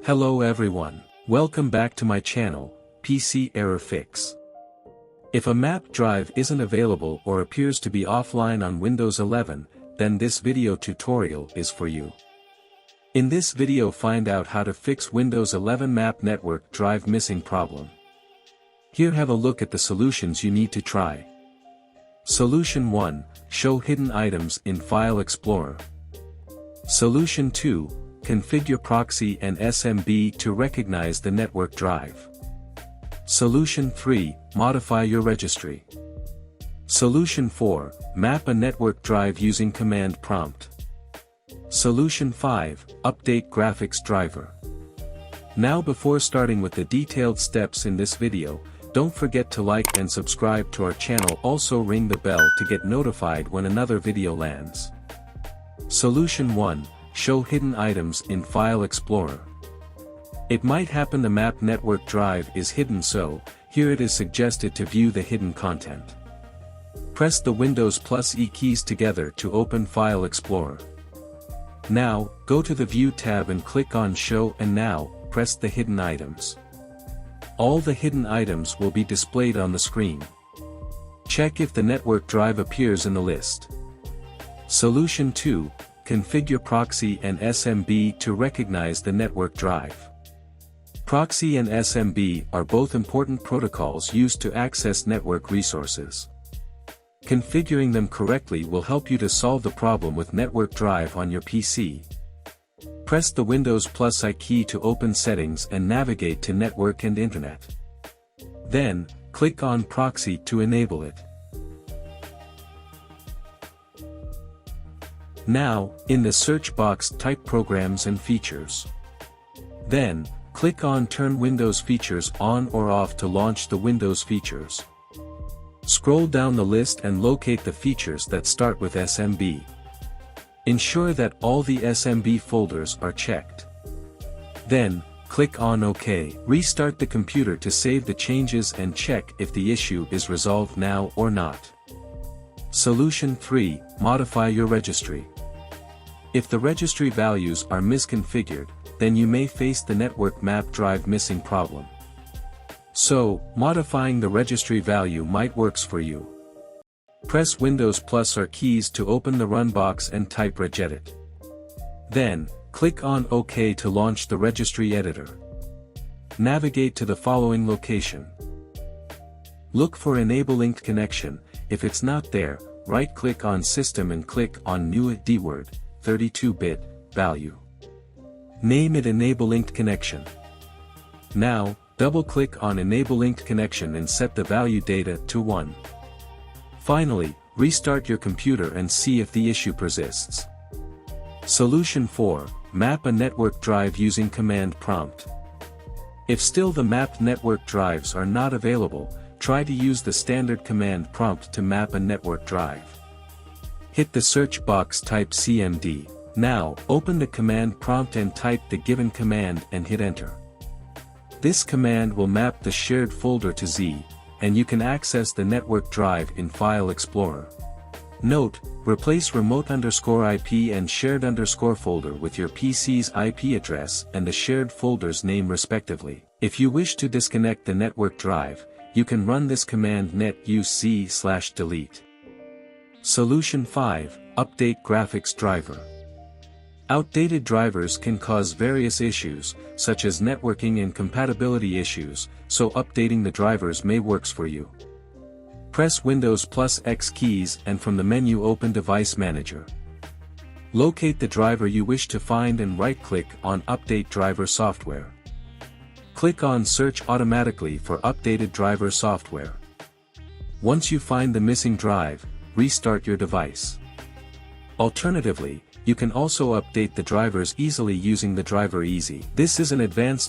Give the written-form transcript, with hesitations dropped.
Hello everyone, welcome back to my channel, PC Error Fix. If a map drive isn't available or appears to be offline on Windows 11, then this video tutorial is for you. In this video find out how to fix Windows 11 map network drive missing problem. Here have a look at the solutions you need to try. Solution 1, show hidden items in File Explorer. Solution 2, configure Proxy and SMB to recognize the network drive. Solution 3, modify your registry. Solution 4, map a network drive using command prompt. Solution 5, update graphics driver. Now before starting with the detailed steps in this video, don't forget to like and subscribe to our channel, also ring the bell to get notified when another video lands. Solution 1, show hidden items in File Explorer. It might happen the map network drive is hidden, so here it is suggested to view the hidden content. Press the Windows plus E keys together to open File Explorer. Now, go to the View tab and click on Show, and now, press the hidden items. All the hidden items will be displayed on the screen. Check if the network drive appears in the list. Solution 2, configure Proxy and SMB to recognize the network drive. Proxy and SMB are both important protocols used to access network resources. Configuring them correctly will help you to solve the problem with network drive on your PC. Press the Windows plus I key to open Settings and navigate to Network and Internet. Then, click on Proxy to enable it. Now, in the search box type Programs and Features. Then, click on Turn Windows Features on or off to launch the Windows features. Scroll down the list and locate the features that start with SMB. Ensure that all the SMB folders are checked. Then, click on OK. Restart the computer to save the changes and check if the issue is resolved now or not. Solution 3, modify your registry. If the registry values are misconfigured, then you may face the network map drive missing problem. So, modifying the registry value might works for you. Press Windows plus R keys to open the Run box and type regedit. Then, click on OK to launch the registry editor. Navigate to the following location. Look for Enable Linked Connection. If it's not there, right-click on System and click on New DWORD, 32-bit, value. Name it Enable Linked Connection. Now, double-click on Enable Linked Connection and set the value data to 1. Finally, restart your computer and see if the issue persists. Solution 4, map a network drive using command prompt. If still the mapped network drives are not available, try to use the standard command prompt to map a network drive. Hit the search box, type CMD. Now, open the command prompt and type the given command and hit enter. This command will map the shared folder to Z, and you can access the network drive in File Explorer. Note, replace remote_IP and shared_folder with your PC's IP address and the shared folder's name respectively. If you wish to disconnect the network drive, you can run this command net-uc/delete. Solution 5, update graphics driver. Outdated drivers can cause various issues, such as networking and compatibility issues, so updating the drivers may works for you. Press Windows plus X keys and from the menu open Device Manager. Locate the driver you wish to find and right-click on Update Driver Software. Click on Search automatically for updated driver software. Once you find the missing drive, restart your device. Alternatively, you can also update the drivers easily using the Driver Easy. This is an advanced